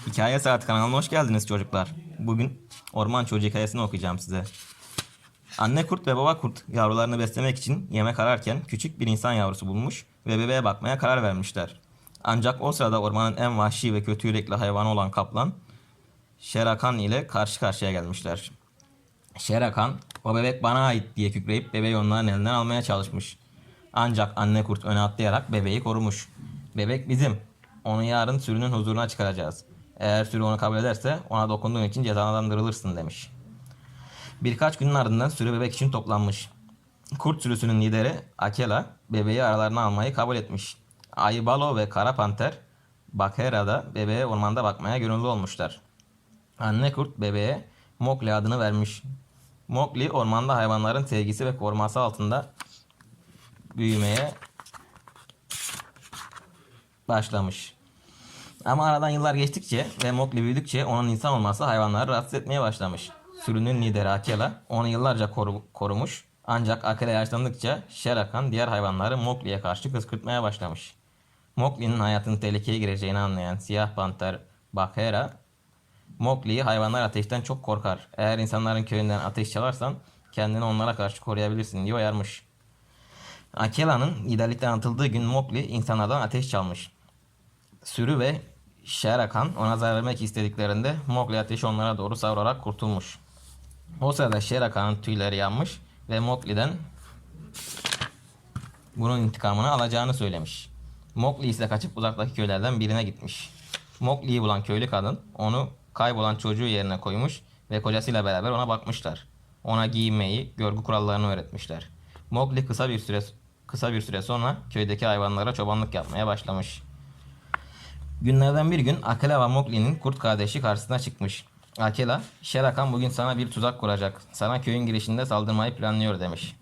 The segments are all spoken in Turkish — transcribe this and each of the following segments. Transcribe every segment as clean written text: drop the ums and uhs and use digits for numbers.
Hikaye Saati kanalına hoş geldiniz çocuklar. Bugün orman çocuğu hikayesini okuyacağım size. Anne kurt ve baba kurt yavrularını beslemek için yemek ararken küçük bir insan yavrusu bulmuş ve bebeğe bakmaya karar vermişler. Ancak o sırada ormanın en vahşi ve kötü yürekli hayvanı olan kaplan Şerakan ile karşı karşıya gelmişler. Şerakan, "O bebek bana ait" diye kükreyip bebeği onların elinden almaya çalışmış. Ancak anne kurt öne atlayarak bebeği korumuş. "Bebek bizim. Onu yarın sürünün huzuruna çıkaracağız. Eğer sürü onu kabul ederse ona dokunduğun için cezalandırılırsın" demiş. Birkaç günün ardından sürü bebek için toplanmış. Kurt sürüsünün lideri Akela bebeği aralarına almayı kabul etmiş. Ayı Balo ve Kara Panter Bakhera da bebeğe ormanda bakmaya gönüllü olmuşlar. Anne kurt bebeğe Mowgli adını vermiş. Mowgli ormanda hayvanların sevgisi ve koruması altında büyümeye başlamış. Ama aradan yıllar geçtikçe ve Mowgli büyüdükçe onun insan olması hayvanları rahatsız etmeye başlamış. Sürünün lideri Akela onu yıllarca korumuş. Ancak Akela yaşlandıkça Shere Khan diğer hayvanları Mowgli'ye karşı kışkırtmaya başlamış. Mowgli'nin hayatının tehlikeye gireceğini anlayan Siyah Panter Bagheera, Mowgli'yi "Hayvanlar ateşten çok korkar. Eğer insanların köyünden ateş çalarsan kendini onlara karşı koruyabilirsin" diye uyarmış. Akela'nın liderlikten atıldığı gün Mowgli insanlardan ateş çalmış. Sürü ve Shere Khan ona zarar vermek istediklerinde Mowgli ateşi onlara doğru savurarak kurtulmuş. O sırada Shere Khan'ın tüyleri yanmış ve Mowgli'den bunun intikamını alacağını söylemiş. Mowgli ise kaçıp uzaktaki köylerden birine gitmiş. Mowgli'yi bulan köylü kadın onu kaybolan çocuğu yerine koymuş ve kocasıyla beraber ona bakmışlar. Ona giyinmeyi, görgü kurallarını öğretmişler. Mowgli kısa bir süre sonra köydeki hayvanlara çobanlık yapmaya başlamış. Günlerden bir gün Akela ve Mowgli'nin kurt kardeşi karşısına çıkmış. Akela, "Shere Khan bugün sana bir tuzak kuracak. Sana köyün girişinde saldırmayı planlıyor" demiş.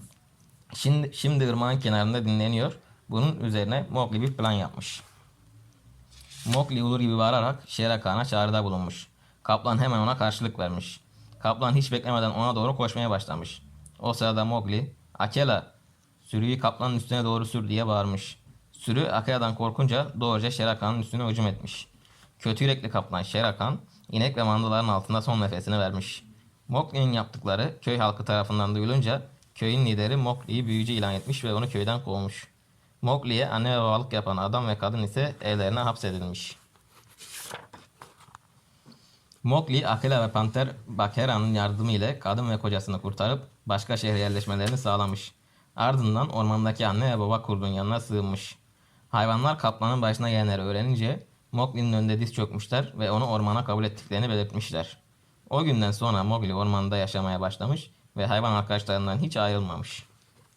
Şimdi ırmağın kenarında dinleniyor. Bunun üzerine Mowgli bir plan yapmış. Mowgli olur gibi bağırarak Shere Khan'a çağrıda bulunmuş. Kaplan hemen ona karşılık vermiş. Kaplan hiç beklemeden ona doğru koşmaya başlamış. O sırada Mowgli, "Akela, sürüyü kaplanın üstüne doğru sür" diye bağırmış. Sürü Akela'dan korkunca doğruca Shere Khan'ın üstüne hücum etmiş. Kötü yürekli kaplan Shere Khan, inek ve mandaların altında son nefesini vermiş. Mowgli'nin yaptıkları köy halkı tarafından duyulunca köyün lideri Mowgli'yi büyücü ilan etmiş ve onu köyden kovmuş. Mowgli'ye anne ve babalık yapan adam ve kadın ise evlerine hapsedilmiş. Mowgli, Akela ve Panter Bagheera'nın yardımı ile kadın ve kocasını kurtarıp başka şehre yerleşmelerini sağlamış. Ardından ormandaki anne ve baba kurdun yanına sığınmış. Hayvanlar kaplanın başına gelenleri öğrenince Mowgli'nin önünde diz çökmüşler ve onu ormana kabul ettiklerini belirtmişler. O günden sonra Mowgli ormanda yaşamaya başlamış ve hayvan arkadaşlarından hiç ayrılmamış.